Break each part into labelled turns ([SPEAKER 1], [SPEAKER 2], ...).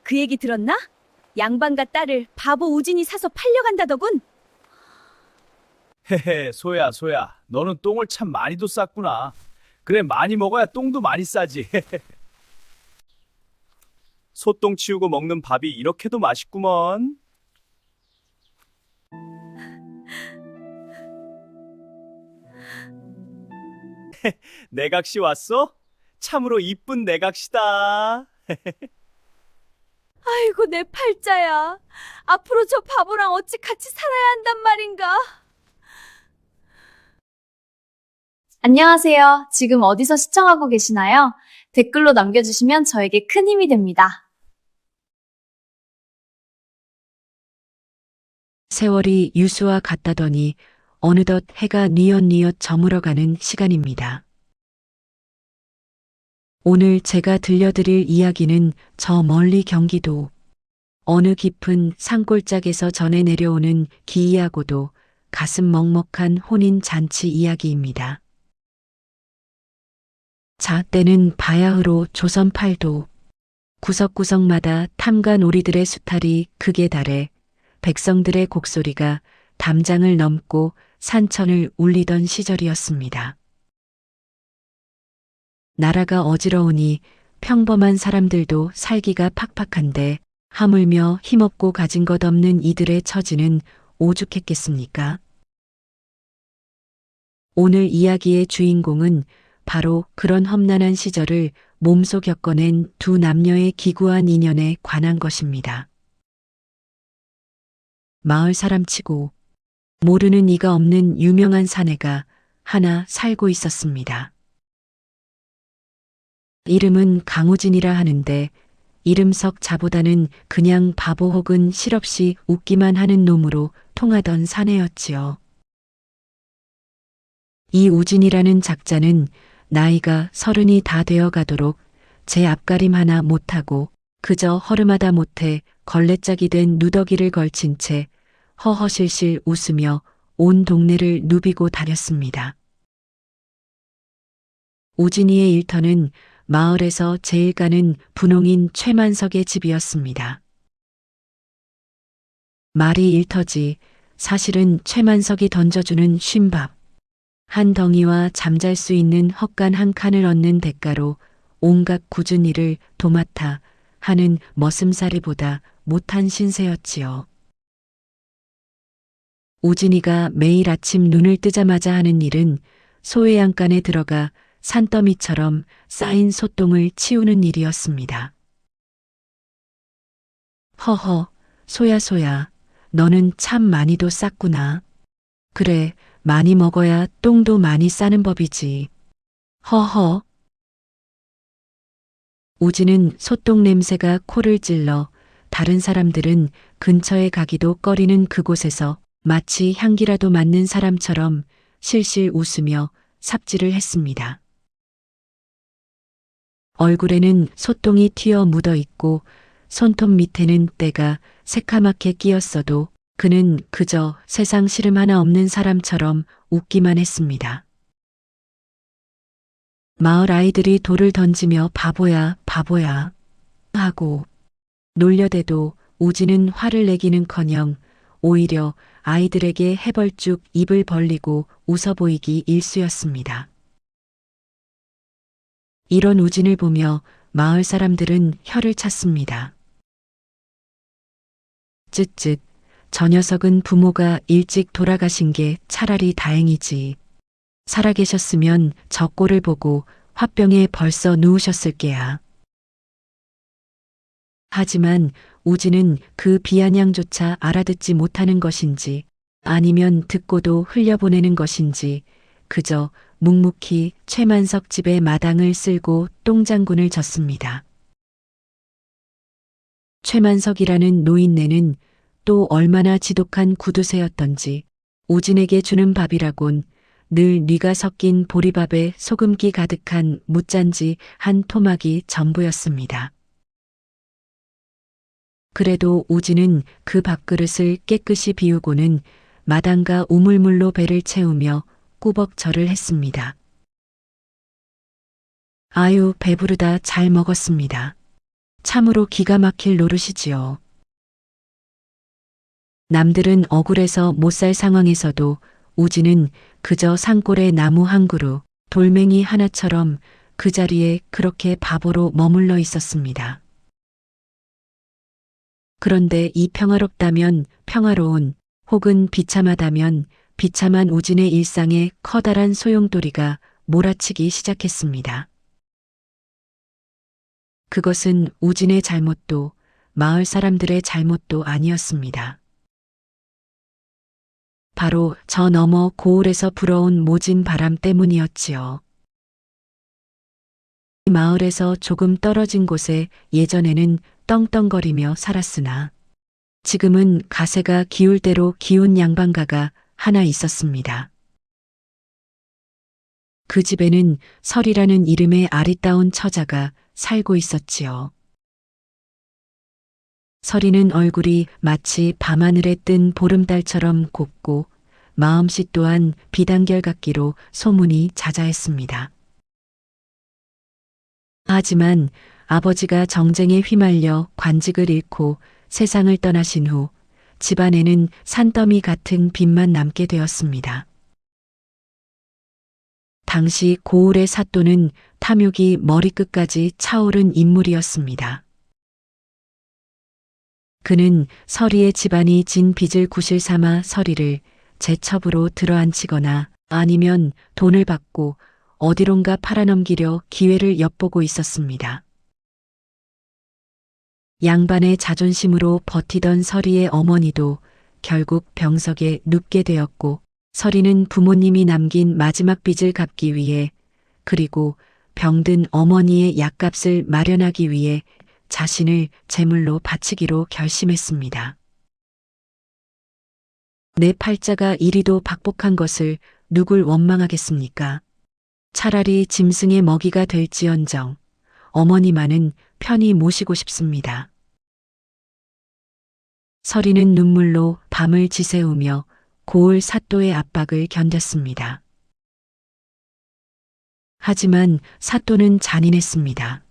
[SPEAKER 1] 그 얘기 들었나? 양반과 딸을 바보 우진이 사서 팔려간다더군.
[SPEAKER 2] 헤헤, 소야, 소야. 너는 똥을 참 많이도 쌌구나. 그래, 많이 먹어야 똥도 많이 싸지. 소똥 치우고 먹는 밥이 이렇게도 맛있구먼. 내각시 왔어? 참으로 이쁜 내각시다.
[SPEAKER 1] 아이고, 내 팔자야. 앞으로 저 바보랑 어찌 같이 살아야 한단 말인가?
[SPEAKER 3] 안녕하세요. 지금 어디서 시청하고 계시나요? 댓글로 남겨주시면 저에게 큰 힘이 됩니다.
[SPEAKER 4] 세월이 유수와 같다더니 어느덧 해가 뉘엿뉘엿 저물어가는 시간입니다. 오늘 제가 들려드릴 이야기는 저 멀리 경기도 어느 깊은 산골짜기에서 전해 내려오는 기이하고도 가슴 먹먹한 혼인 잔치 이야기입니다. 자, 때는 바야흐로 조선 팔도 구석구석마다 탐관 오리들의 수탈이 극에 달해 백성들의 곡소리가 담장을 넘고 산천을 울리던 시절이었습니다. 나라가 어지러우니 평범한 사람들도 살기가 팍팍한데 하물며 힘없고 가진 것 없는 이들의 처지는 오죽했겠습니까? 오늘 이야기의 주인공은 바로 그런 험난한 시절을 몸소 겪어낸 두 남녀의 기구한 인연에 관한 것입니다. 마을 사람치고 모르는 이가 없는 유명한 사내가 하나 살고 있었습니다. 이름은 강우진이라 하는데 이름석 자보다는 그냥 바보 혹은 실없이 웃기만 하는 놈으로 통하던 사내였지요. 이 우진이라는 작자는 나이가 30이 다 되어 가도록 제 앞가림 하나 못하고 그저 허름하다 못해 걸레짝이 된 누더기를 걸친 채 허허실실 웃으며 온 동네를 누비고 다녔습니다. 우진이의 일터는 마을에서 제일 가는 분홍인 최만석의 집이었습니다. 말이 일터지 사실은 최만석이 던져주는 쉰밥, 한 덩이와 잠잘 수 있는 헛간 한 칸을 얻는 대가로 온갖 굳은 일을 도맡아 하는 머슴살이보다 못한 신세였지요. 우진이가 매일 아침 눈을 뜨자마자 하는 일은 소외양간에 들어가 산더미처럼 쌓인 소똥을 치우는 일이었습니다. 허허, 소야, 너는 참 많이도 쌌구나. 그래, 많이 먹어야 똥도 많이 싸는 법이지. 허허. 우진은 소똥 냄새가 코를 찔러 다른 사람들은 근처에 가기도 꺼리는 그곳에서 마치 향기라도 맡는 사람처럼 실실 웃으며 삽질을 했습니다. 얼굴에는 소똥이 튀어 묻어 있고 손톱 밑에는 때가 새카맣게 끼었어도 그는 그저 세상 시름 하나 없는 사람처럼 웃기만 했습니다. 마을 아이들이 돌을 던지며 바보야 하고 놀려대도 우진은 화를 내기는커녕 오히려 아이들에게 해벌쭉 입을 벌리고 웃어 보이기 일쑤였습니다. 이런 우진을 보며 마을 사람들은 혀를 찼습니다. 쯧쯧, 저 녀석은 부모가 일찍 돌아가신 게 차라리 다행이지. 살아계셨으면 저 꼴을 보고 화병에 벌써 누우셨을 게야. 하지만 우진은 그 비아냥조차 알아듣지 못하는 것인지 아니면 듣고도 흘려보내는 것인지 그저 묵묵히 최만석 집의 마당을 쓸고 똥장군을 졌습니다. 최만석이라는 노인네는 또 얼마나 지독한 구두쇠였던지 우진에게 주는 밥이라곤 늘 뉘가 섞인 보리밥에 소금기 가득한 무짠지 한 토막이 전부였습니다. 그래도 우진은 그 밥그릇을 깨끗이 비우고는 마당과 우물물로 배를 채우며 꾸벅 절을 했습니다. 아유, 배부르다 잘 먹었습니다. 참으로 기가 막힐 노릇이지요. 남들은 억울해서 못 살 상황에서도 우진은 그저 산골의 나무 한 그루, 돌멩이 하나처럼 그 자리에 그렇게 바보로 머물러 있었습니다. 그런데 이 평화롭다면 평화로운, 혹은 비참하다면 비참한 우진의 일상에 커다란 소용돌이가 몰아치기 시작했습니다. 그것은 우진의 잘못도 마을 사람들의 잘못도 아니었습니다. 바로 저 너머 고을에서 불어온 모진 바람 때문이었지요. 이 마을에서 조금 떨어진 곳에 예전에는 떵떵거리며 살았으나 지금은 가세가 기울 대로 기운 양반가가 하나 있었습니다. 그 집에는 설이라는 이름의 아리따운 처자가 살고 있었지요. 설이는 얼굴이 마치 밤하늘에 뜬 보름달처럼 곱고 마음씨 또한 비단결 같기로 소문이 자자했습니다. 하지만 아버지가 정쟁에 휘말려 관직을 잃고 세상을 떠나신 후 집안에는 산더미 같은 빚만 남게 되었습니다. 당시 고을의 사또는 탐욕이 머리끝까지 차오른 인물이었습니다. 그는 설이의 집안이 진 빚을 구실 삼아 설이를 제첩으로 들어앉히거나 아니면 돈을 받고 어디론가 팔아넘기려 기회를 엿보고 있었습니다. 양반의 자존심으로 버티던 설이의 어머니도 결국 병석에 눕게 되었고 설이는 부모님이 남긴 마지막 빚을 갚기 위해 그리고 병든 어머니의 약값을 마련하기 위해 자신을 제물로 바치기로 결심했습니다. 내 팔자가 이리도 박복한 것을 누굴 원망하겠습니까? 차라리 짐승의 먹이가 될지언정 어머니만은 편히 모시고 싶습니다. 설이는 눈물로 밤을 지새우며 고을 사또의 압박을 견뎠습니다. 하지만 사또는 잔인했습니다.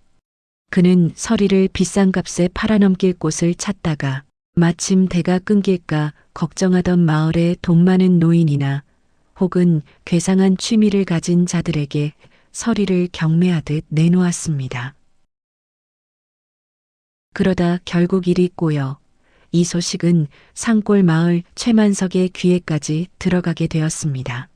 [SPEAKER 4] 그는 설이를 비싼 값에 팔아넘길 곳을 찾다가 마침 대가 끊길까 걱정하던 마을의 돈 많은 노인이나 혹은 괴상한 취미를 가진 자들에게 설이를 경매하듯 내놓았습니다. 그러다 결국 일이 꼬여 이 소식은 산골 마을 최만석의 귀에까지 들어가게 되었습니다.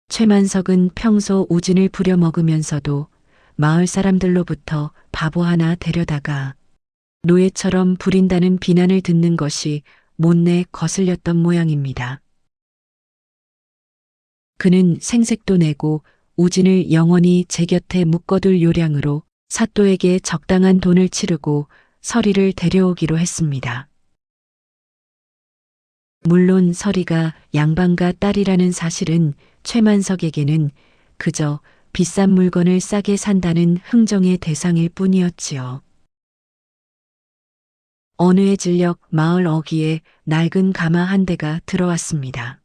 [SPEAKER 4] 최만석은 평소 우진을 부려먹으면서도 마을 사람들로부터 바보 하나 데려다가 노예처럼 부린다는 비난을 듣는 것이 못내 거슬렸던 모양입니다. 그는 생색도 내고 우진을 영원히 제 곁에 묶어둘 요량으로 사또에게 적당한 돈을 치르고 설이를 데려오기로 했습니다. 물론 설이가 양반가 딸이라는 사실은 최만석에게는 그저 비싼 물건을 싸게 산다는 흥정의 대상일 뿐이었지요. 어느 해 진력 마을 어귀에 낡은 가마 한 대가 들어왔습니다.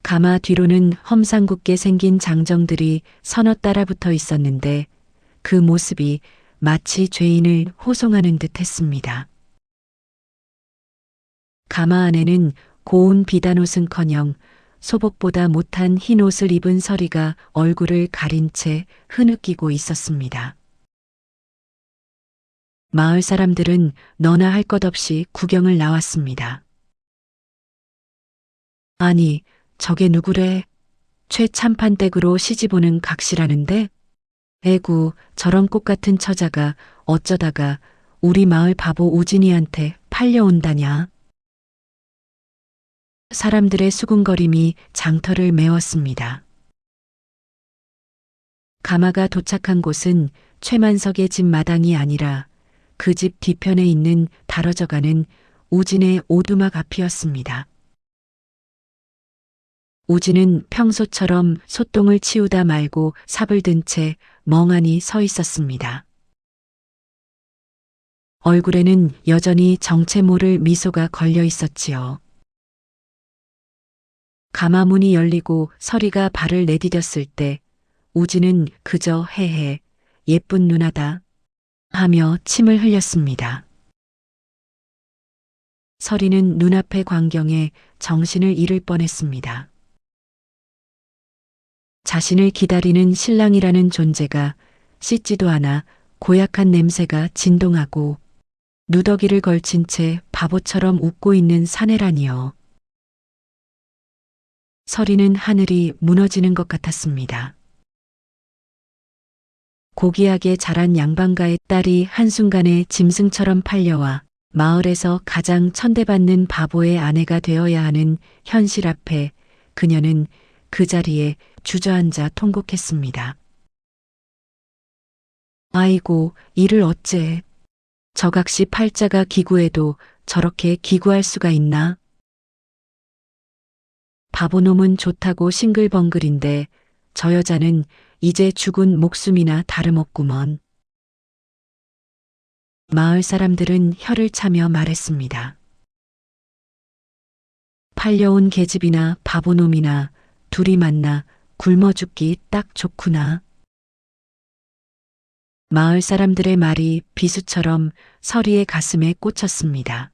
[SPEAKER 4] 가마 뒤로는 험상궂게 생긴 장정들이 서너 따라붙어 있었는데 그 모습이 마치 죄인을 호송하는 듯 했습니다. 가마 안에는 고운 비단옷은커녕 소복보다 못한 흰 옷을 입은 설이가 얼굴을 가린 채 흐느끼고 있었습니다. 마을 사람들은 너나 할 것 없이 구경을 나왔습니다. 아니, 저게 누구래? 최참판댁으로 시집오는 각시라는데? 에구, 저런 꽃 같은 처자가 어쩌다가 우리 마을 바보 우진이한테 팔려온다냐? 사람들의 수군거림이 장터를 메웠습니다. 가마가 도착한 곳은 최만석의 집 마당이 아니라 그 집 뒤편에 있는 다뤄져가는 우진의 오두막 앞이었습니다. 우진은 평소처럼 소똥을 치우다 말고 삽을 든 채 멍하니 서 있었습니다. 얼굴에는 여전히 정체 모를 미소가 걸려 있었지요. 가마문이 열리고 설이가 발을 내디뎠을 때 우진은 그저 헤헤 예쁜 누나다 하며 침을 흘렸습니다. 서리는 눈앞의 광경에 정신을 잃을 뻔했습니다. 자신을 기다리는 신랑이라는 존재가 씻지도 않아 고약한 냄새가 진동하고 누더기를 걸친 채 바보처럼 웃고 있는 사내라니요. 서리는 하늘이 무너지는 것 같았습니다. 고귀하게 자란 양반가의 딸이 한순간에 짐승처럼 팔려와 마을에서 가장 천대받는 바보의 아내가 되어야 하는 현실 앞에 그녀는 그 자리에 주저앉아 통곡했습니다. 아이고, 이를 어째. 저각시 팔자가 기구해도 저렇게 기구할 수가 있나? 바보놈은 좋다고 싱글벙글인데 저 여자는 이제 죽은 목숨이나 다름없구먼. 마을 사람들은 혀를 차며 말했습니다. 팔려온 계집이나 바보놈이나 둘이 만나 굶어 죽기 딱 좋구나. 마을 사람들의 말이 비수처럼 서리의 가슴에 꽂혔습니다.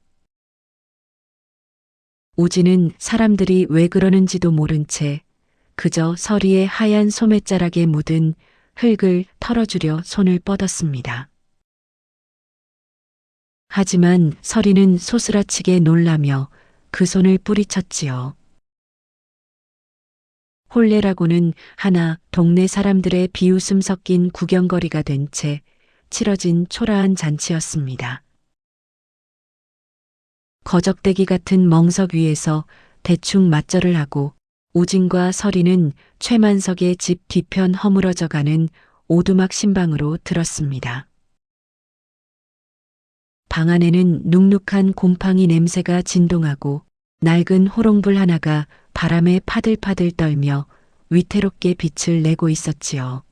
[SPEAKER 4] 우지는 사람들이 왜 그러는지도 모른 채 그저 서리의 하얀 소매자락에 묻은 흙을 털어주려 손을 뻗었습니다. 하지만 서리는 소스라치게 놀라며 그 손을 뿌리쳤지요. 혼례라고는 하나 동네 사람들의 비웃음 섞인 구경거리가 된 채 치러진 초라한 잔치였습니다. 거적대기 같은 멍석 위에서 대충 맞절을 하고 우진과 서리는 최만석의 집 뒤편 허물어져가는 오두막 신방으로 들었습니다. 방 안에는 눅눅한 곰팡이 냄새가 진동하고 낡은 호롱불 하나가 바람에 파들파들 떨며 위태롭게 빛을 내고 있었지요.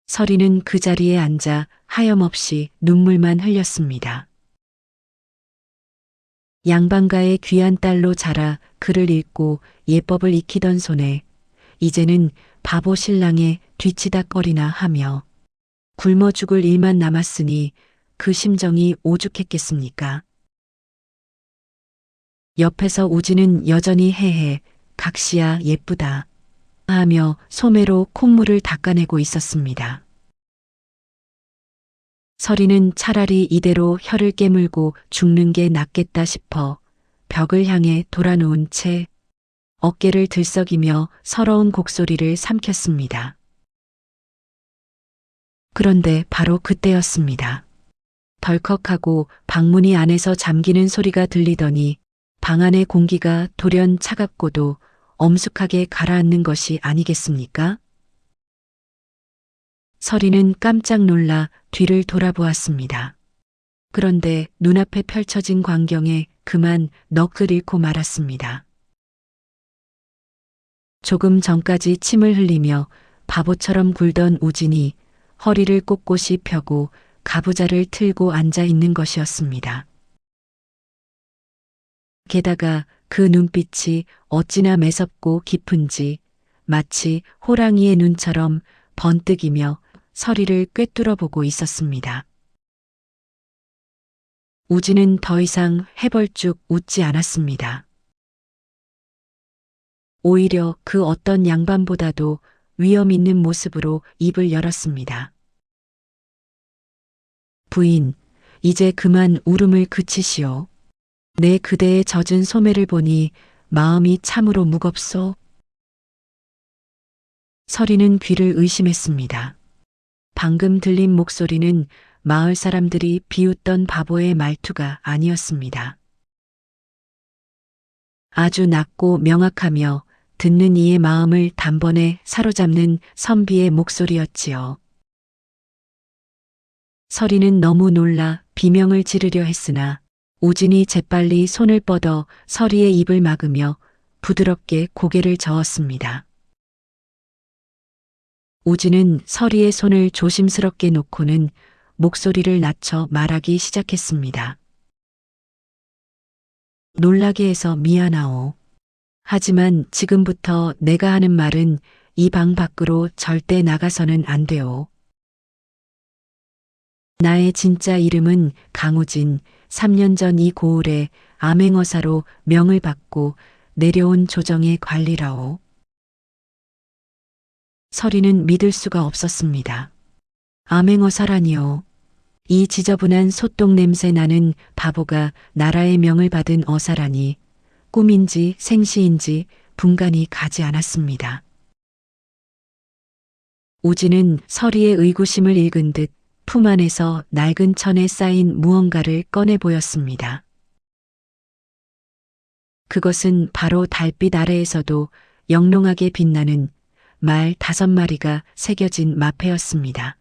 [SPEAKER 4] 서리는 그 자리에 앉아 하염없이 눈물만 흘렸습니다. 양반가의 귀한 딸로 자라 글을 읽고 예법을 익히던 손에 이제는 바보 신랑의 뒤치다꺼리나 하며 굶어 죽을 일만 남았으니 그 심정이 오죽했겠습니까? 옆에서 우지는 여전히 헤헤 각시야 예쁘다 하며 소매로 콧물을 닦아내고 있었습니다. 서리는 차라리 이대로 혀를 깨물고 죽는 게 낫겠다 싶어 벽을 향해 돌아누운 채 어깨를 들썩이며 서러운 곡소리를 삼켰습니다. 그런데 바로 그때였습니다. 덜컥하고 방문이 안에서 잠기는 소리가 들리더니 방 안의 공기가 돌연 차갑고도 엄숙하게 가라앉는 것이 아니겠습니까? 서리는 깜짝 놀라 뒤를 돌아보았습니다. 그런데 눈앞에 펼쳐진 광경에 그만 넋을 잃고 말았습니다. 조금 전까지 침을 흘리며 바보처럼 굴던 우진이 허리를 꼿꼿이 펴고 가부좌를 틀고 앉아 있는 것이었습니다. 게다가 그 눈빛이 어찌나 매섭고 깊은지 마치 호랑이의 눈처럼 번뜩이며 서리를 꿰뚫어 보고 있었습니다. 우지는 더 이상 해벌쭉 웃지 않았습니다. 오히려 그 어떤 양반보다도 위험 있는 모습으로 입을 열었습니다. 부인, 이제 그만 울음을 그치시오. 내 그대의 젖은 소매를 보니 마음이 참으로 무겁소. 서리는 귀를 의심했습니다. 방금 들린 목소리는 마을 사람들이 비웃던 바보의 말투가 아니었습니다. 아주 낮고 명확하며 듣는 이의 마음을 단번에 사로잡는 선비의 목소리였지요. 서리는 너무 놀라 비명을 지르려 했으나 우진이 재빨리 손을 뻗어 서리의 입을 막으며 부드럽게 고개를 저었습니다. 우진은 서리의 손을 조심스럽게 놓고는 목소리를 낮춰 말하기 시작했습니다. 놀라게 해서 미안하오. 하지만 지금부터 내가 하는 말은 이 방 밖으로 절대 나가서는 안 돼요. 나의 진짜 이름은 강우진. 3년 전 이 고을에 암행어사로 명을 받고 내려온 조정의 관리라오. 서리는 믿을 수가 없었습니다. 암행어사라니요. 이 지저분한 소똥 냄새 나는 바보가 나라의 명을 받은 어사라니 꿈인지 생시인지 분간이 가지 않았습니다. 우진은 서리의 의구심을 읽은 듯 품 안에서 낡은 천에 쌓인 무언가를 꺼내 보였습니다. 그것은 바로 달빛 아래에서도 영롱하게 빛나는 말 5마리가 새겨진 마패였습니다.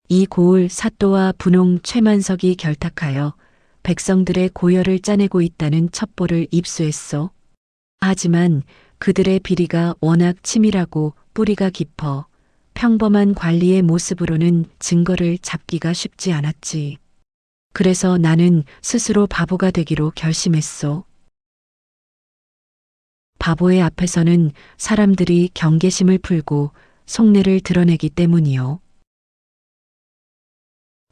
[SPEAKER 4] 이 고을 사또와 분홍 최만석이 결탁하여 백성들의 고열을 짜내고 있다는 첩보를 입수했소. 하지만 그들의 비리가 워낙 치밀하고 뿌리가 깊어 평범한 관리의 모습으로는 증거를 잡기가 쉽지 않았지. 그래서 나는 스스로 바보가 되기로 결심했소. 바보의 앞에서는 사람들이 경계심을 풀고 속내를 드러내기 때문이요.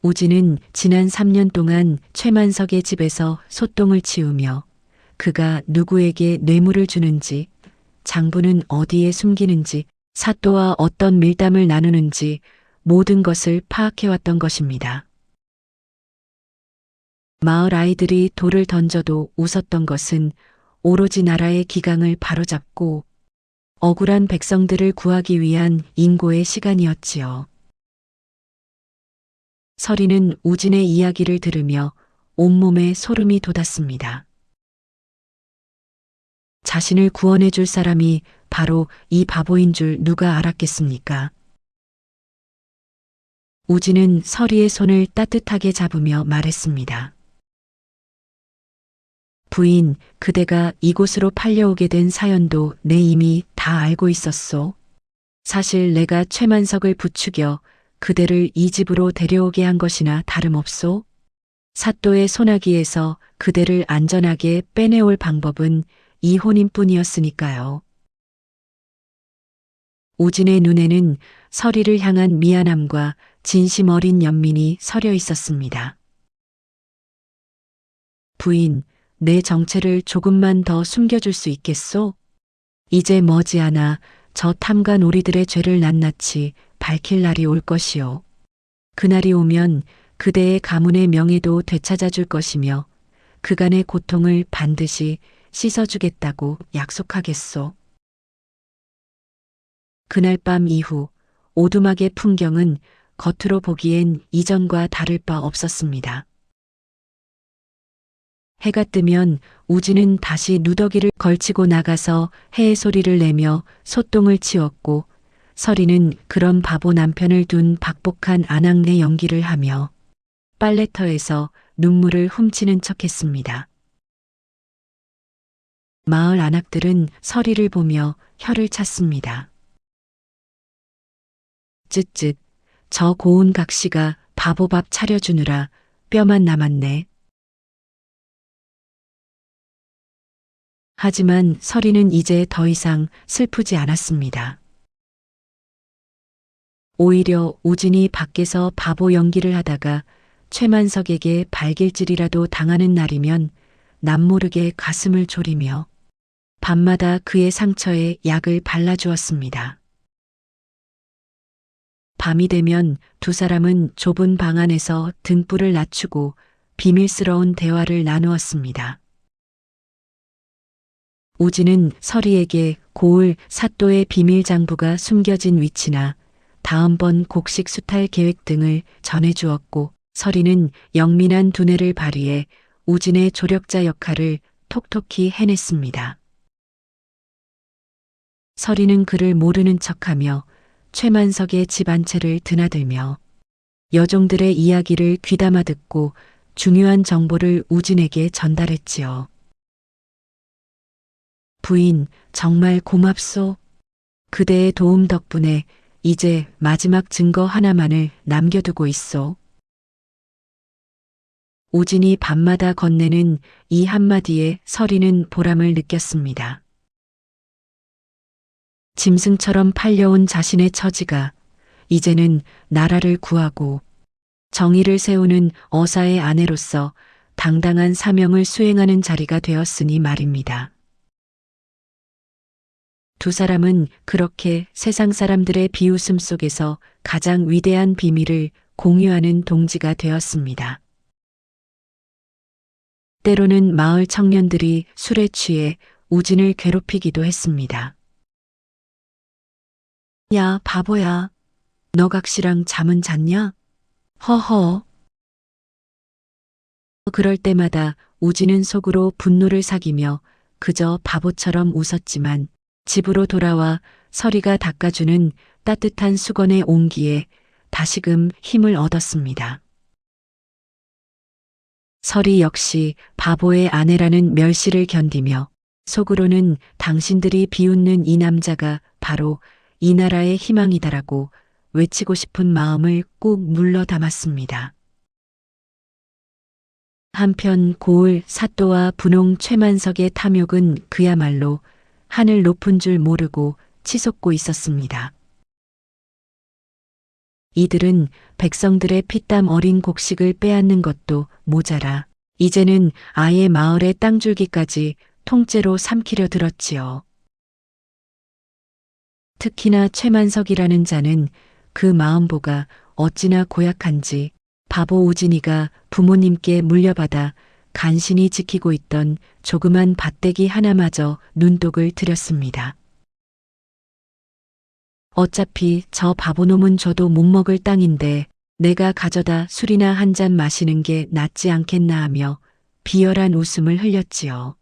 [SPEAKER 4] 우진은 지난 3년 동안 최만석의 집에서 소똥을 치우며 그가 누구에게 뇌물을 주는지, 장부는 어디에 숨기는지, 사또와 어떤 밀담을 나누는지 모든 것을 파악해왔던 것입니다. 마을 아이들이 돌을 던져도 웃었던 것은 오로지 나라의 기강을 바로잡고 억울한 백성들을 구하기 위한 인고의 시간이었지요. 서리는 우진의 이야기를 들으며 온몸에 소름이 돋았습니다. 자신을 구원해 줄 사람이 바로 이 바보인 줄 누가 알았겠습니까? 우진은 서리의 손을 따뜻하게 잡으며 말했습니다. 부인, 그대가 이곳으로 팔려오게 된 사연도 내 이미 다 알고 있었소. 사실 내가 최만석을 부추겨 그대를 이 집으로 데려오게 한 것이나 다름없소. 사또의 소나기에서 그대를 안전하게 빼내올 방법은 이혼인 뿐이었으니까요. 우진의 눈에는 서리를 향한 미안함과 진심 어린 연민이 서려 있었습니다. 부인, 내 정체를 조금만 더 숨겨줄 수 있겠소? 이제 머지않아 저 탐관 오리들의 죄를 낱낱이 밝힐 날이 올 것이요. 그날이 오면 그대의 가문의 명예도 되찾아 줄 것이며 그간의 고통을 반드시 씻어주겠다고 약속하겠소. 그날 밤 이후 오두막의 풍경은 겉으로 보기엔 이전과 다를 바 없었습니다. 해가 뜨면 우진은 다시 누더기를 걸치고 나가서 해의 소리를 내며 소똥을 치웠고 서리는 그런 바보 남편을 둔 박복한 아낙네 연기를 하며 빨래터에서 눈물을 훔치는 척했습니다. 마을 아낙들은 서리를 보며 혀를 찼습니다. 쯧쯧, 저 고운 각시가 바보밥 차려주느라 뼈만 남았네. 하지만 서리는 이제 더 이상 슬프지 않았습니다. 오히려 우진이 밖에서 바보 연기를 하다가 최만석에게 발길질이라도 당하는 날이면 남모르게 가슴을 졸이며 밤마다 그의 상처에 약을 발라주었습니다. 밤이 되면 두 사람은 좁은 방 안에서 등불을 낮추고 비밀스러운 대화를 나누었습니다. 우진은 서리에게 고을 사또의 비밀 장부가 숨겨진 위치나 다음번 곡식 수탈 계획 등을 전해주었고 서리는 영민한 두뇌를 발휘해 우진의 조력자 역할을 톡톡히 해냈습니다. 서리는 그를 모르는 척하며 최만석의 집 안채를 드나들며 여종들의 이야기를 귀담아 듣고 중요한 정보를 우진에게 전달했지요. 부인, 정말 고맙소. 그대의 도움 덕분에 이제 마지막 증거 하나만을 남겨두고 있소. 우진이 밤마다 건네는 이 한마디에 서리는 보람을 느꼈습니다. 짐승처럼 팔려온 자신의 처지가 이제는 나라를 구하고 정의를 세우는 어사의 아내로서 당당한 사명을 수행하는 자리가 되었으니 말입니다. 두 사람은 그렇게 세상 사람들의 비웃음 속에서 가장 위대한 비밀을 공유하는 동지가 되었습니다. 때로는 마을 청년들이 술에 취해 우진을 괴롭히기도 했습니다. 야, 바보야. 너 각시랑 잠은 잤냐? 허허. 그럴 때마다 우진은 속으로 분노를 사기며 그저 바보처럼 웃었지만 집으로 돌아와 서리가 닦아주는 따뜻한 수건의 온기에 다시금 힘을 얻었습니다. 서리 역시 바보의 아내라는 멸시를 견디며 속으로는 당신들이 비웃는 이 남자가 바로 이 나라의 희망이다라고 외치고 싶은 마음을 꾹 눌러 담았습니다. 한편 고을 사또와 분홍 최만석의 탐욕은 그야말로 하늘 높은 줄 모르고 치솟고 있었습니다. 이들은 백성들의 피땀 어린 곡식을 빼앗는 것도 모자라 이제는 아예 마을의 땅줄기까지 통째로 삼키려 들었지요. 특히나 최만석이라는 자는 그 마음보가 어찌나 고약한지 바보 우진이가 부모님께 물려받아 간신히 지키고 있던 조그만 밭대기 하나마저 눈독을 들였습니다. 어차피 저 바보놈은 줘도 못 먹을 땅인데 내가 가져다 술이나 한 잔 마시는 게 낫지 않겠나 하며 비열한 웃음을 흘렸지요.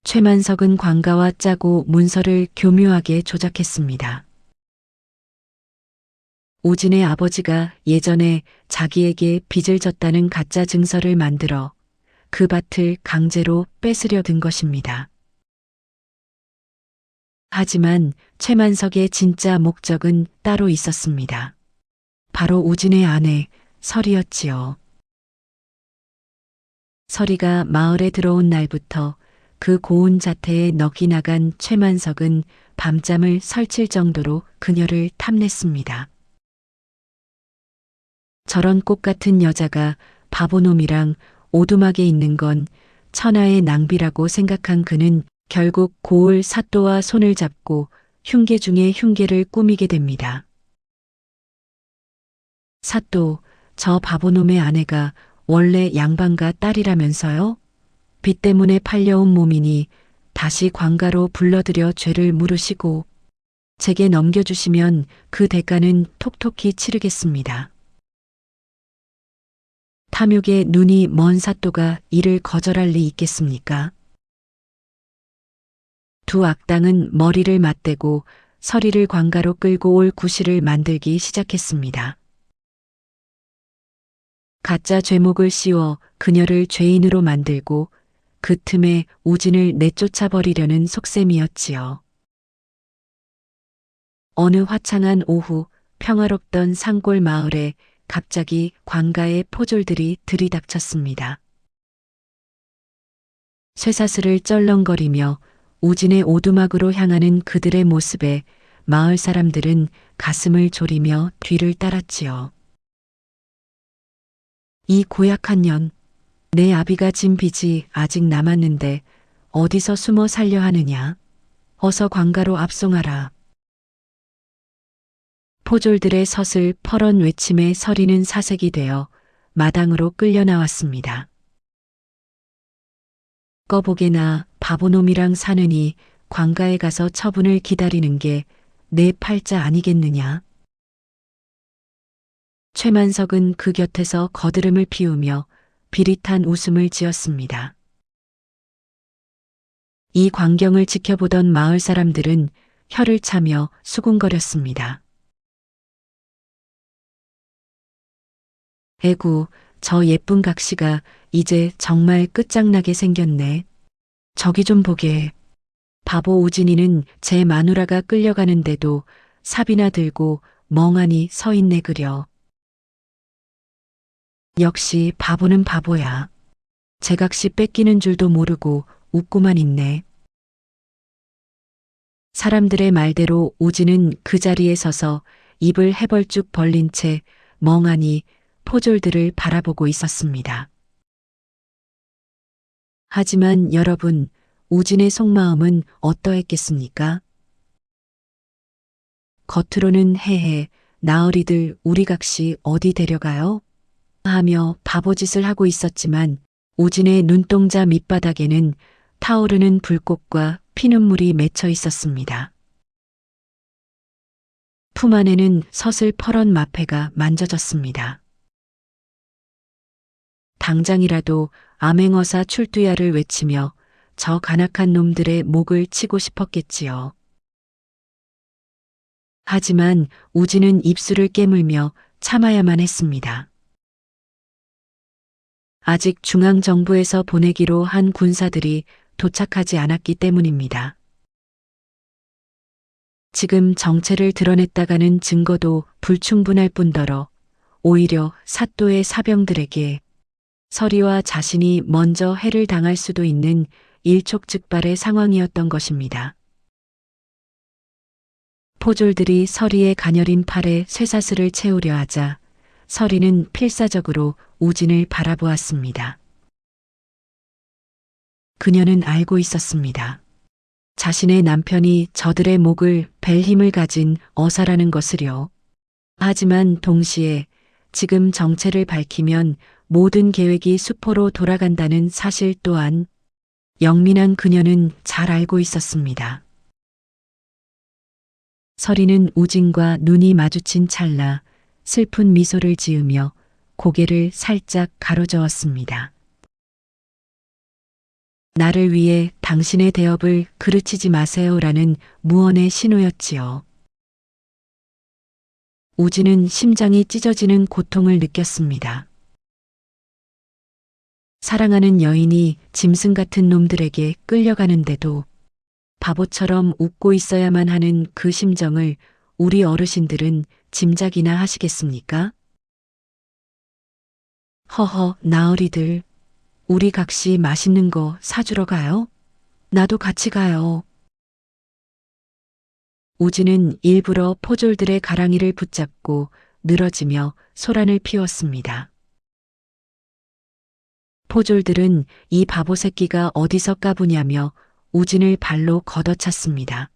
[SPEAKER 4] 최만석은 관가와 짜고 문서를 교묘하게 조작했습니다. 우진의 아버지가 예전에 자기에게 빚을 졌다는 가짜 증서를 만들어 그 밭을 강제로 뺏으려 든 것입니다. 하지만 최만석의 진짜 목적은 따로 있었습니다. 바로 우진의 아내 설이었지요. 설이가 마을에 들어온 날부터 그 고운 자태에 넋이 나간 최만석은 밤잠을 설칠 정도로 그녀를 탐냈습니다. 저런 꽃 같은 여자가 바보놈이랑 오두막에 있는 건 천하의 낭비라고 생각한 그는 결국 고을 사또와 손을 잡고 흉계 중에 흉계를 꾸미게 됩니다. 사또, 저 바보놈의 아내가 원래 양반가 딸이라면서요? 빚 때문에 팔려온 몸이니 다시 관가로 불러들여 죄를 물으시고 제게 넘겨주시면 그 대가는 톡톡히 치르겠습니다. 탐욕에 눈이 먼 사또가 이를 거절할 리 있겠습니까? 두 악당은 머리를 맞대고 서리를 관가로 끌고 올 구실을 만들기 시작했습니다. 가짜 죄목을 씌워 그녀를 죄인으로 만들고 그 틈에 우진을 내쫓아 버리려는 속셈이었지요. 어느 화창한 오후 평화롭던 산골 마을에 갑자기 관가의 포졸들이 들이닥쳤습니다. 쇠사슬을 쩔렁거리며 우진의 오두막으로 향하는 그들의 모습에 마을 사람들은 가슴을 졸이며 뒤를 따랐지요. 이 고약한 년, 내 아비가 진 빚이 아직 남았는데 어디서 숨어 살려 하느냐. 어서 관가로 압송하라. 포졸들의 서슬 퍼런 외침에 서리는 사색이 되어 마당으로 끌려 나왔습니다. 꺼보게나 바보놈이랑 사느니 관가에 가서 처분을 기다리는 게 내 팔자 아니겠느냐. 최만석은 그 곁에서 거드름을 피우며 비릿한 웃음을 지었습니다. 이 광경을 지켜보던 마을 사람들은 혀를 차며 수군거렸습니다. 에구, 저 예쁜 각시가 이제 정말 끝장나게 생겼네. 저기 좀 보게. 바보 우진이는 제 마누라가 끌려가는데도 삽이나 들고 멍하니 서 있네 그려. 역시 바보는 바보야. 제각시 뺏기는 줄도 모르고 웃고만 있네. 사람들의 말대로 우진은 그 자리에 서서 입을 해벌쭉 벌린 채 멍하니 포졸들을 바라보고 있었습니다. 하지만 여러분, 우진의 속마음은 어떠했겠습니까? 겉으로는 헤헤, 나으리들 우리 각시 어디 데려가요? 하며 바보짓을 하고 있었지만 우진의 눈동자 밑바닥에는 타오르는 불꽃과 피눈물이 맺혀 있었습니다. 품 안에는 서슬퍼런 마패가 만져졌습니다. 당장이라도 암행어사 출두야를 외치며 저 간악한 놈들의 목을 치고 싶었겠지요. 하지만 우진은 입술을 깨물며 참아야만 했습니다. 아직 중앙정부에서 보내기로 한 군사들이 도착하지 않았기 때문입니다. 지금 정체를 드러냈다가는 증거도 불충분할 뿐더러 오히려 사또의 사병들에게 서리와 자신이 먼저 해를 당할 수도 있는 일촉즉발의 상황이었던 것입니다. 포졸들이 서리의 가녀린 팔에 쇠사슬을 채우려 하자 서리는 필사적으로 우진을 바라보았습니다. 그녀는 알고 있었습니다. 자신의 남편이 저들의 목을 벨 힘을 가진 어사라는 것을요. 하지만 동시에 지금 정체를 밝히면 모든 계획이 수포로 돌아간다는 사실 또한 영민한 그녀는 잘 알고 있었습니다. 서리는 우진과 눈이 마주친 찰나 슬픈 미소를 지으며 고개를 살짝 가로저었습니다. 나를 위해 당신의 대업을 그르치지 마세요라는 무언의 신호였지요. 우진은 심장이 찢어지는 고통을 느꼈습니다. 사랑하는 여인이 짐승 같은 놈들에게 끌려가는데도 바보처럼 웃고 있어야만 하는 그 심정을 우리 어르신들은 짐작이나 하시겠습니까? 허허, 나으리들. 우리 각시 맛있는 거 사주러 가요? 나도 같이 가요. 우진은 일부러 포졸들의 가랑이를 붙잡고 늘어지며 소란을 피웠습니다. 포졸들은 이 바보 새끼가 어디서 까부냐며 우진을 발로 걷어찼습니다.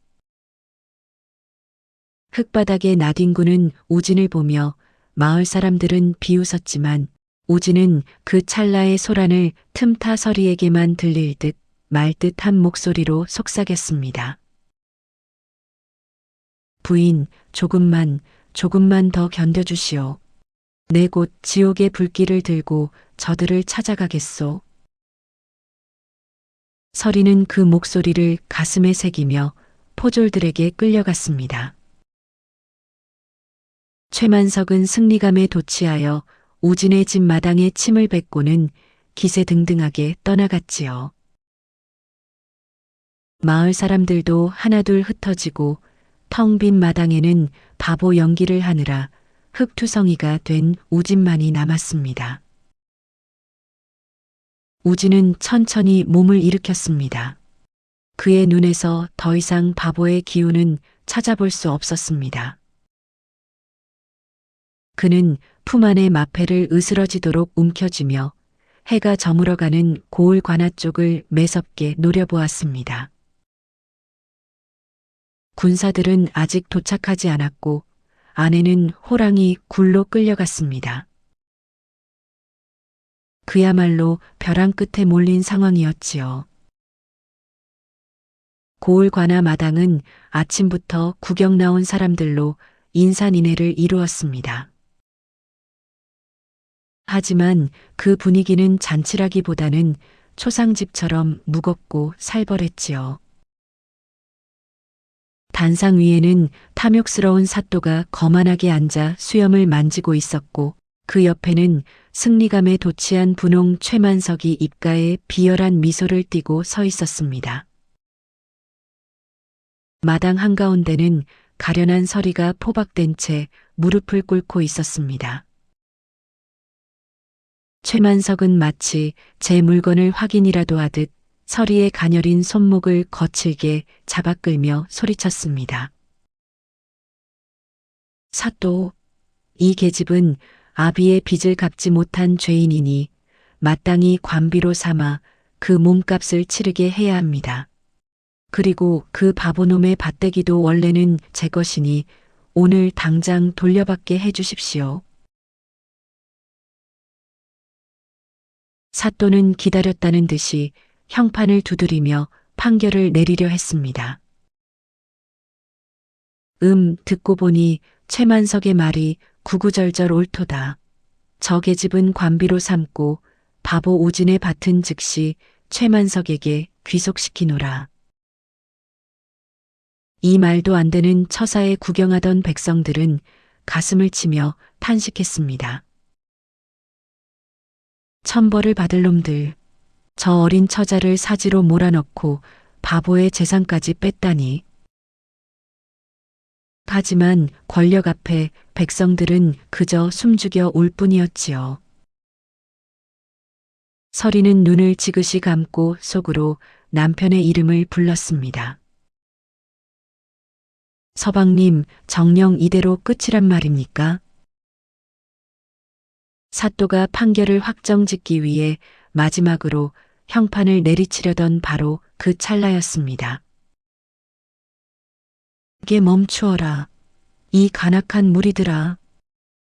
[SPEAKER 4] 흙바닥에 나뒹구는 우진을 보며 마을 사람들은 비웃었지만 우진은 그 찰나의 소란을 틈타 서리에게만 들릴 듯 말 듯한 목소리로 속삭였습니다. 부인, 조금만 더 견뎌주시오. 내 곧 지옥의 불길을 들고 저들을 찾아가겠소. 서리는 그 목소리를 가슴에 새기며 포졸들에게 끌려갔습니다. 최만석은 승리감에 도취하여 우진의 집 마당에 침을 뱉고는 기세등등하게 떠나갔지요. 마을 사람들도 하나둘 흩어지고 텅 빈 마당에는 바보 연기를 하느라 흙투성이가 된 우진만이 남았습니다. 우진은 천천히 몸을 일으켰습니다. 그의 눈에서 더 이상 바보의 기운은 찾아볼 수 없었습니다. 그는 품 안의 마패를 으스러지도록 움켜쥐며 해가 저물어가는 고을 관아 쪽을 매섭게 노려보았습니다. 군사들은 아직 도착하지 않았고 안에는 호랑이 굴로 끌려갔습니다. 그야말로 벼랑 끝에 몰린 상황이었지요. 고을 관아 마당은 아침부터 구경 나온 사람들로 인산인해를 이루었습니다. 하지만 그 분위기는 잔치라기보다는 초상집처럼 무겁고 살벌했지요. 단상 위에는 탐욕스러운 사또가 거만하게 앉아 수염을 만지고 있었고 그 옆에는 승리감에 도취한 분홍 최만석이 입가에 비열한 미소를 띠고 서 있었습니다. 마당 한가운데는 가련한 서리가 포박된 채 무릎을 꿇고 있었습니다. 최만석은 마치 제 물건을 확인이라도 하듯 서리의 가녀린 손목을 거칠게 잡아 끌며 소리쳤습니다. 사또, 이 계집은 아비의 빚을 갚지 못한 죄인이니 마땅히 관비로 삼아 그 몸값을 치르게 해야 합니다. 그리고 그 바보놈의 밭대기도 원래는 제 것이니 오늘 당장 돌려받게 해주십시오. 사또는 기다렸다는 듯이 형판을 두드리며 판결을 내리려 했습니다. 듣고 보니 최만석의 말이 구구절절 옳도다. 저 계집은 관비로 삼고 바보 오진의 밭은 즉시 최만석에게 귀속시키노라. 이 말도 안 되는 처사에 구경하던 백성들은 가슴을 치며 탄식했습니다. 천벌을 받을 놈들, 저 어린 처자를 사지로 몰아넣고 바보의 재산까지 뺐다니. 하지만 권력 앞에 백성들은 그저 숨죽여 울 뿐이었지요. 서리는 눈을 지그시 감고 속으로 남편의 이름을 불렀습니다. 서방님, 정녕 이대로 끝이란 말입니까? 사또가 판결을 확정짓기 위해 마지막으로 형판을 내리치려던 바로 그 찰나였습니다. 이게 멈추어라. 이 간악한 무리들아.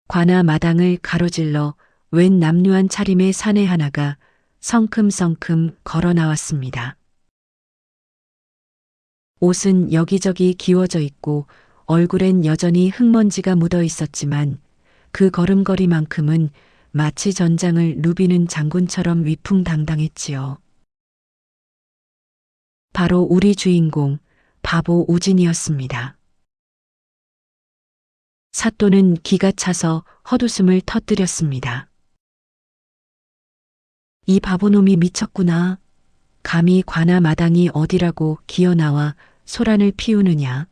[SPEAKER 4] 관아 마당을 가로질러 웬 남루한 차림의 사내 하나가 성큼성큼 걸어 나왔습니다. 옷은 여기저기 기워져 있고 얼굴엔 여전히 흙먼지가 묻어 있었지만 그 걸음걸이만큼은 마치 전장을 누비는 장군처럼 위풍당당했지요. 바로 우리 주인공 바보 우진이었습니다. 사또는 기가 차서 헛웃음을 터뜨렸습니다. 이 바보놈이 미쳤구나. 감히 관아 마당이 어디라고 기어나와 소란을 피우느냐.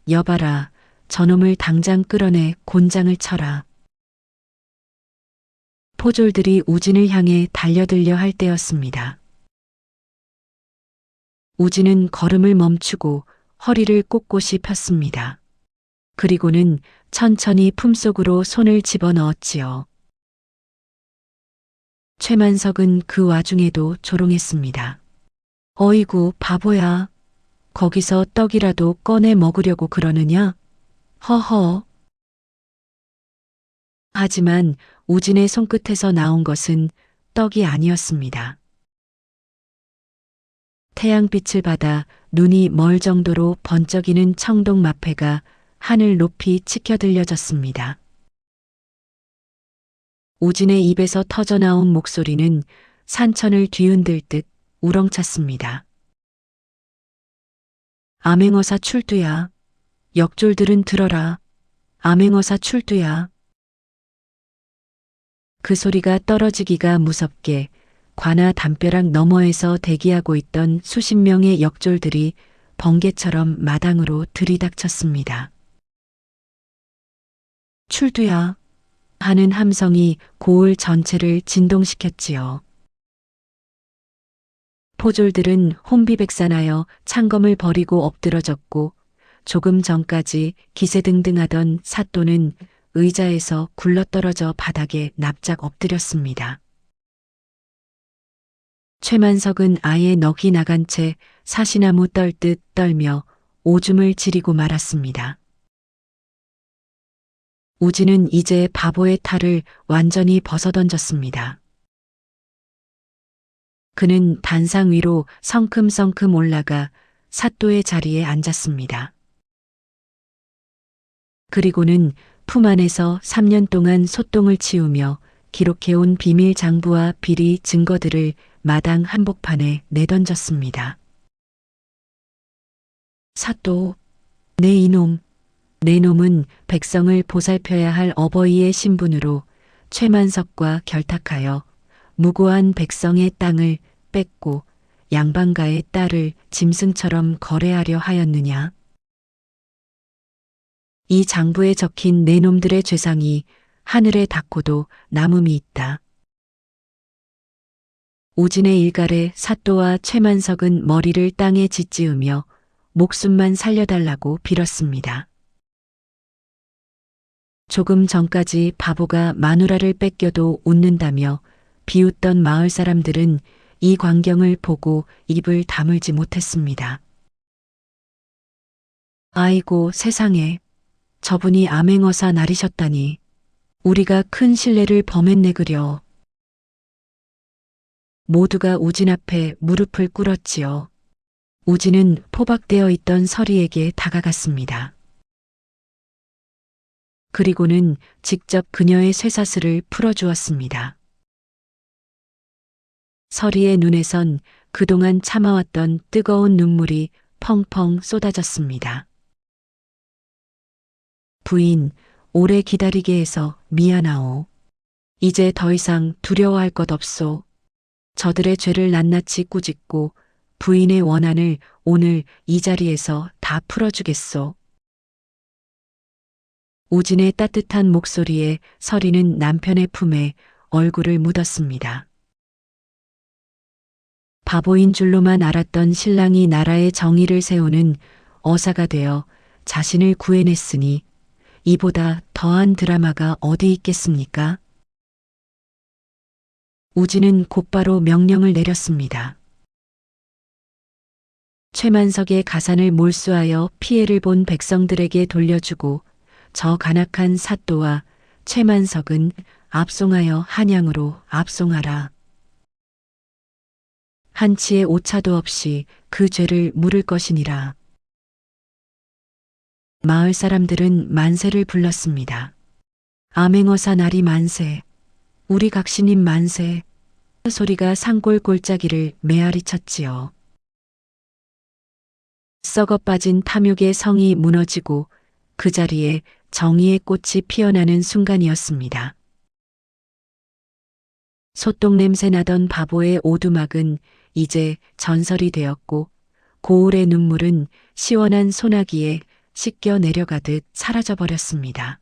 [SPEAKER 4] 여봐라, 저놈을 당장 끌어내 곤장을 쳐라. 포졸들이 우진을 향해 달려들려 할 때였습니다. 우진은 걸음을 멈추고 허리를 꼿꼿이 폈습니다. 그리고는 천천히 품속으로 손을 집어넣었지요. 최만석은 그 와중에도 조롱했습니다. 어이구, 바보야. 거기서 떡이라도 꺼내 먹으려고 그러느냐? 허허. 하지만 우진의 손끝에서 나온 것은 떡이 아니었습니다. 태양빛을 받아 눈이 멀 정도로 번쩍이는 청동 마패가 하늘 높이 치켜들려졌습니다. 우진의 입에서 터져나온 목소리는 산천을 뒤흔들 듯 우렁찼습니다. 암행어사 출두야. 역졸들은 들어라. 암행어사 출두야. 그 소리가 떨어지기가 무섭게 관아 담벼락 너머에서 대기하고 있던 수십 명의 역졸들이 번개처럼 마당으로 들이닥쳤습니다. 출두야 하는 함성이 고을 전체를 진동시켰지요. 포졸들은 혼비백산하여 창검을 버리고 엎드러졌고 조금 전까지 기세등등하던 사또는 의자에서 굴러떨어져 바닥에 납작 엎드렸습니다. 최만석은 아예 넋이 나간 채 사시나무 떨듯 떨며 오줌을 지리고 말았습니다. 우진은 이제 바보의 탈을 완전히 벗어던졌습니다. 그는 단상 위로 성큼성큼 올라가 사또의 자리에 앉았습니다. 그리고는 품 안에서 3년 동안 소똥을 치우며 기록해온 비밀 장부와 비리 증거들을 마당 한복판에 내던졌습니다. 사또, 내 이놈, 내 놈은 백성을 보살펴야 할 어버이의 신분으로 최만석과 결탁하여 무고한 백성의 땅을 뺏고 양반가의 딸을 짐승처럼 거래하려 하였느냐? 이 장부에 적힌 내 놈들의 죄상이 하늘에 닿고도 남음이 있다. 우진의 일갈에 사또와 최만석은 머리를 땅에 짓지으며 목숨만 살려달라고 빌었습니다. 조금 전까지 바보가 마누라를 뺏겨도 웃는다며 비웃던 마을 사람들은 이 광경을 보고 입을 다물지 못했습니다. 아이고 세상에, 저분이 암행어사 날이셨다니. 우리가 큰 실례를 범했네 그려. 모두가 우진 앞에 무릎을 꿇었지요. 우진은 포박되어 있던 서리에게 다가갔습니다. 그리고는 직접 그녀의 쇠사슬을 풀어주었습니다. 서리의 눈에선 그동안 참아왔던 뜨거운 눈물이 펑펑 쏟아졌습니다. 부인, 오래 기다리게 해서 미안하오. 이제 더 이상 두려워할 것 없소. 저들의 죄를 낱낱이 꾸짖고 부인의 원한을 오늘 이 자리에서 다 풀어주겠소. 우진의 따뜻한 목소리에 서리는 남편의 품에 얼굴을 묻었습니다. 바보인 줄로만 알았던 신랑이 나라의 정의를 세우는 어사가 되어 자신을 구해냈으니 이보다 더한 드라마가 어디 있겠습니까? 우진은 곧바로 명령을 내렸습니다. 최만석의 가산을 몰수하여 피해를 본 백성들에게 돌려주고 저 간악한 사또와 최만석은 압송하여 한양으로 압송하라. 한치의 오차도 없이 그 죄를 물을 것이니라. 마을 사람들은 만세를 불렀습니다. 암행어사 날이 만세, 우리 각신님 만세. 소리가 산골 골짜기를 메아리 쳤지요. 썩어 빠진 탐욕의 성이 무너지고 그 자리에 정의의 꽃이 피어나는 순간이었습니다. 소똥 냄새 나던 바보의 오두막은 이제 전설이 되었고 고울의 눈물은 시원한 소나기에 씻겨 내려가듯 사라져버렸습니다.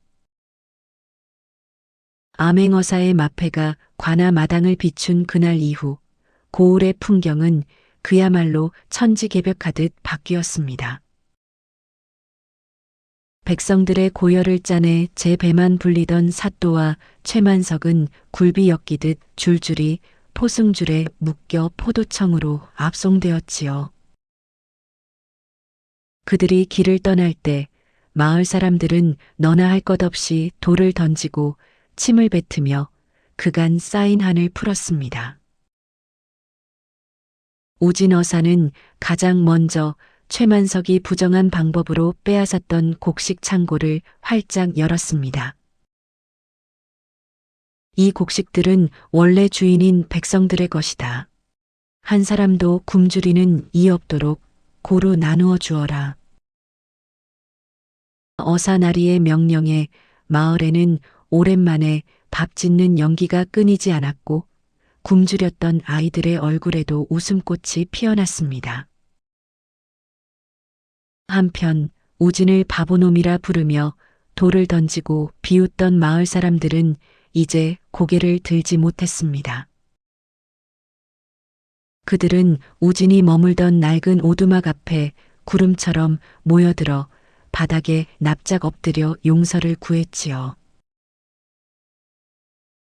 [SPEAKER 4] 암행어사의 마패가 관아 마당을 비춘 그날 이후 고울의 풍경은 그야말로 천지개벽하듯 바뀌었습니다. 백성들의 고열을 짜내 제 배만 불리던 사또와 최만석은 굴비 엮이듯 줄줄이 포승줄에 묶여 포도청으로 압송되었지요. 그들이 길을 떠날 때 마을 사람들은 너나 할 것 없이 돌을 던지고 침을 뱉으며 그간 쌓인 한을 풀었습니다. 우진 어사는 가장 먼저 최만석이 부정한 방법으로 빼앗았던 곡식 창고를 활짝 열었습니다. 이 곡식들은 원래 주인인 백성들의 것이다. 한 사람도 굶주리는 이 없도록 고루 나누어 주어라. 어사나리의 명령에 마을에는 오랜만에 밥 짓는 연기가 끊이지 않았고 굶주렸던 아이들의 얼굴에도 웃음꽃이 피어났습니다. 한편 우진을 바보놈이라 부르며 돌을 던지고 비웃던 마을 사람들은 이제 고개를 들지 못했습니다. 그들은 우진이 머물던 낡은 오두막 앞에 구름처럼 모여들어 바닥에 납작 엎드려 용서를 구했지요.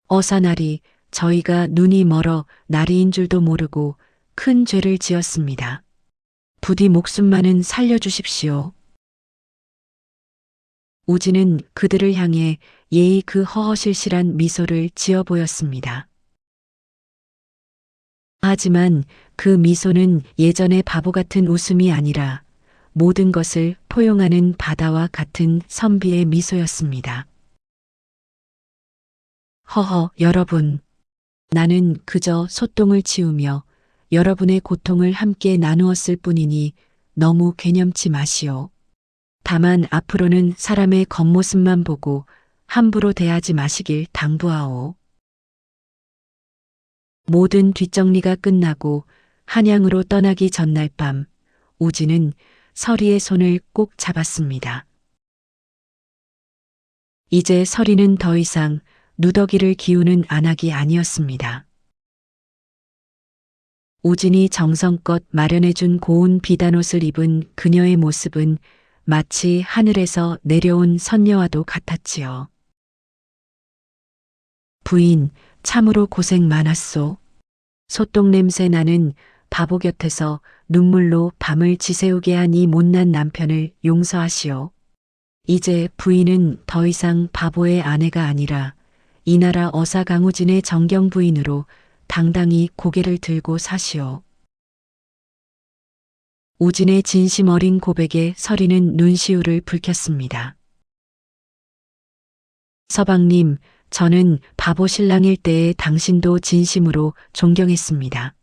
[SPEAKER 4] 어사나리, 저희가 눈이 멀어 나리인 줄도 모르고 큰 죄를 지었습니다. 부디 목숨만은 살려주십시오. 우진은 그들을 향해 예의 그 허허실실한 미소를 지어 보였습니다. 하지만 그 미소는 예전의 바보 같은 웃음이 아니라 모든 것을 포용하는 바다와 같은 선비의 미소였습니다. 허허, 여러분. 나는 그저 소똥을 치우며 여러분의 고통을 함께 나누었을 뿐이니 너무 괴념치 마시오. 다만 앞으로는 사람의 겉모습만 보고 함부로 대하지 마시길 당부하오. 모든 뒷정리가 끝나고 한양으로 떠나기 전날 밤, 우진은 서리의 손을 꼭 잡았습니다. 이제 서리는 더 이상 누더기를 기우는 안악이 아니었습니다. 우진이 정성껏 마련해준 고운 비단옷을 입은 그녀의 모습은 마치 하늘에서 내려온 선녀와도 같았지요. 부인, 참으로 고생 많았소. 소똥 냄새 나는 바보 곁에서 눈물로 밤을 지새우게 한 이 못난 남편을 용서하시오. 이제 부인은 더 이상 바보의 아내가 아니라 이 나라 어사 강우진의 정경 부인으로 당당히 고개를 들고 사시오. 우진의 진심 어린 고백에 서리는 눈시울을 붉혔습니다. 서방님, 저는 바보 신랑일 때에 당신도 진심으로 존경했습니다.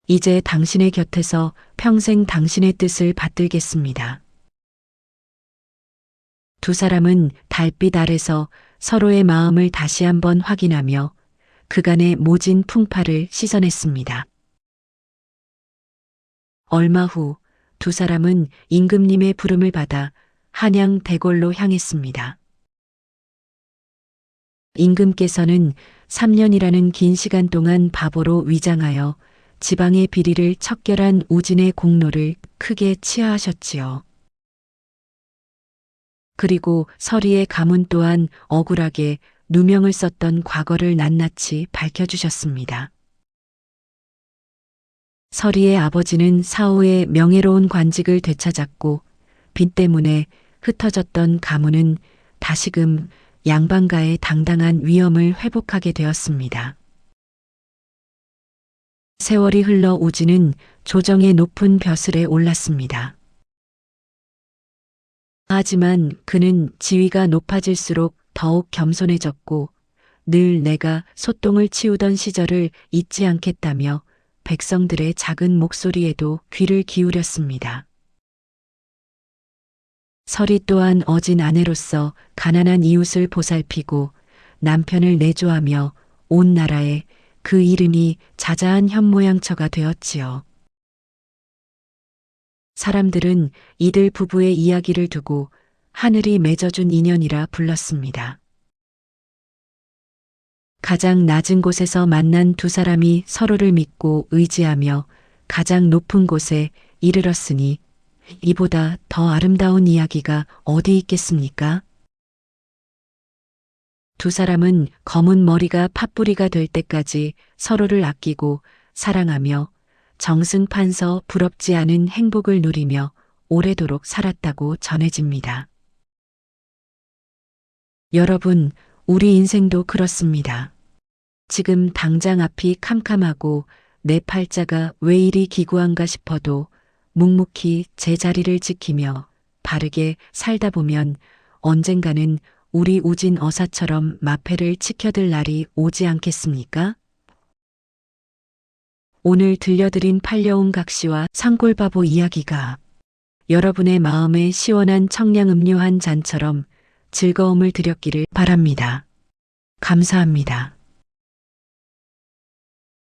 [SPEAKER 4] 이제 당신의 곁에서 평생 당신의 뜻을 받들겠습니다. 두 사람은 달빛 아래서 서로의 마음을 다시 한번 확인하며 그간의 모진 풍파를 씻어냈습니다. 얼마 후 두 사람은 임금님의 부름을 받아 한양 대궐로 향했습니다. 임금께서는 3년이라는 긴 시간 동안 바보로 위장하여 지방의 비리를 척결한 우진의 공로를 크게 치하하셨지요. 그리고 서리의 가문 또한 억울하게 누명을 썼던 과거를 낱낱이 밝혀주셨습니다. 서리의 아버지는 사후에 명예로운 관직을 되찾았고 빚 때문에 흩어졌던 가문은 다시금 양반가의 당당한 위엄을 회복하게 되었습니다. 세월이 흘러 우진은 조정의 높은 벼슬에 올랐습니다. 하지만 그는 지위가 높아질수록 더욱 겸손해졌고 늘 내가 소똥을 치우던 시절을 잊지 않겠다며 백성들의 작은 목소리에도 귀를 기울였습니다. 서리 또한 어진 아내로서 가난한 이웃을 보살피고 남편을 내조하며 온 나라에 그 이름이 자자한 현모양처가 되었지요. 사람들은 이들 부부의 이야기를 두고 하늘이 맺어준 인연이라 불렀습니다. 가장 낮은 곳에서 만난 두 사람이 서로를 믿고 의지하며 가장 높은 곳에 이르렀으니 이보다 더 아름다운 이야기가 어디 있겠습니까? 두 사람은 검은 머리가 팥뿌리가 될 때까지 서로를 아끼고 사랑하며 정승판서 부럽지 않은 행복을 누리며 오래도록 살았다고 전해집니다. 여러분, 우리 인생도 그렇습니다. 지금 당장 앞이 캄캄하고 내 팔자가 왜 이리 기구한가 싶어도 묵묵히 제 자리를 지키며 바르게 살다 보면 언젠가는 우리 우진 어사처럼 마패를 치켜들 날이 오지 않겠습니까? 오늘 들려드린 팔려온 각시와 산골바보 이야기가 여러분의 마음에 시원한 청량음료 한 잔처럼 즐거움을 드렸기를 바랍니다. 감사합니다.